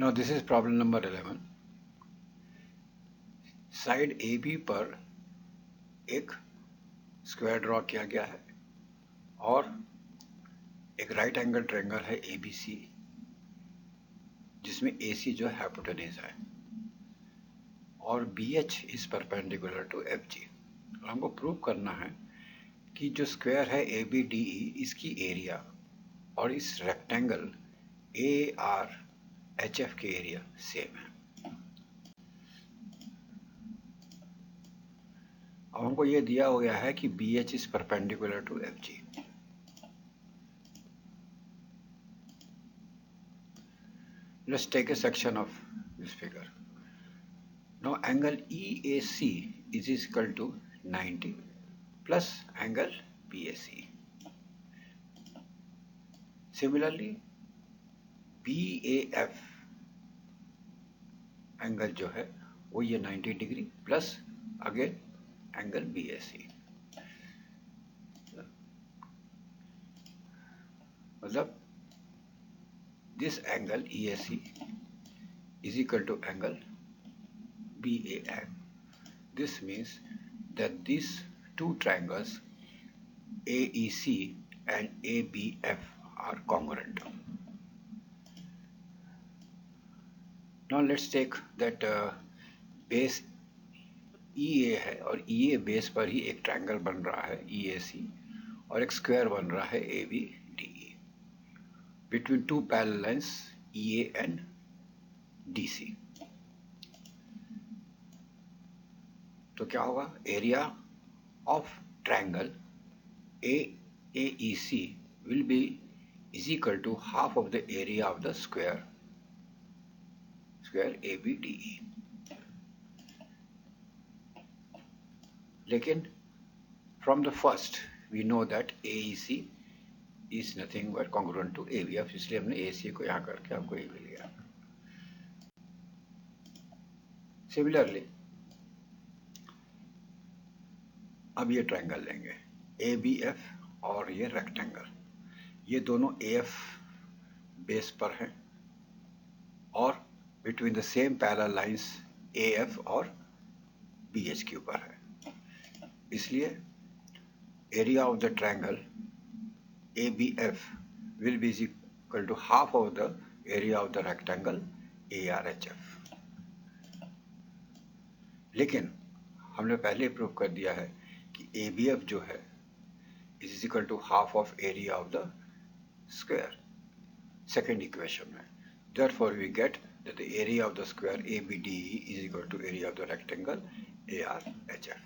Now this is problem number 11. Side A B पर एक square draw किया गया है और एक राइट एंगल ट्रायंगल है ए बी सी, जिसमें ए सी जो हाइपोटेन्यूज है और B H is perpendicular to F G. हमको प्रूव करना है कि जो स्क्वायर है ए बी डी ई, इसकी एरिया और इस rectangle A R H F के एरिया सेम है। अब हमको ये दिया हो गया है कि B H is perpendicular to F G. Let's take a section of this figure. Now angle EAC is equal to 90 plus angle BAC. Similarly, BAF angle जो है वो ये 90 degree plus again angle BAC, मतलब this angle EAC is equal to angle BAF. This means that these two triangles AEC and ABF are congruent. Now let's take that base EA है और EA base पर ही एक triangle बन रहा है EAC और एक स्क्वायर बन रहा है ABDE between two parallel lines EA and DC. तो क्या होगा, area of triangle AAEC will be is equal to half of the area of the square ABDE. लेकिन from the first we know that AEC is nothing but congruent to ABF, इसलिए हमने AC को यहाँ करके आपको ये मिल गया। Similarly, अब ये ट्रायंगल लेंगे ABF और ये रेक्टेंगल, ये दोनों AF बेस पर हैं और between the same parallel lines AF और BH के ऊपर है, इसलिए area of the triangle ABF will be equal to half of the area of the rectangle ARHF. लेकिन हमने पहले प्रूव कर दिया है कि ABF जो है is equal to half of area of the square, second equation में. Therefore we get that the area of the square ABDE is equal to area of the rectangle ARHF.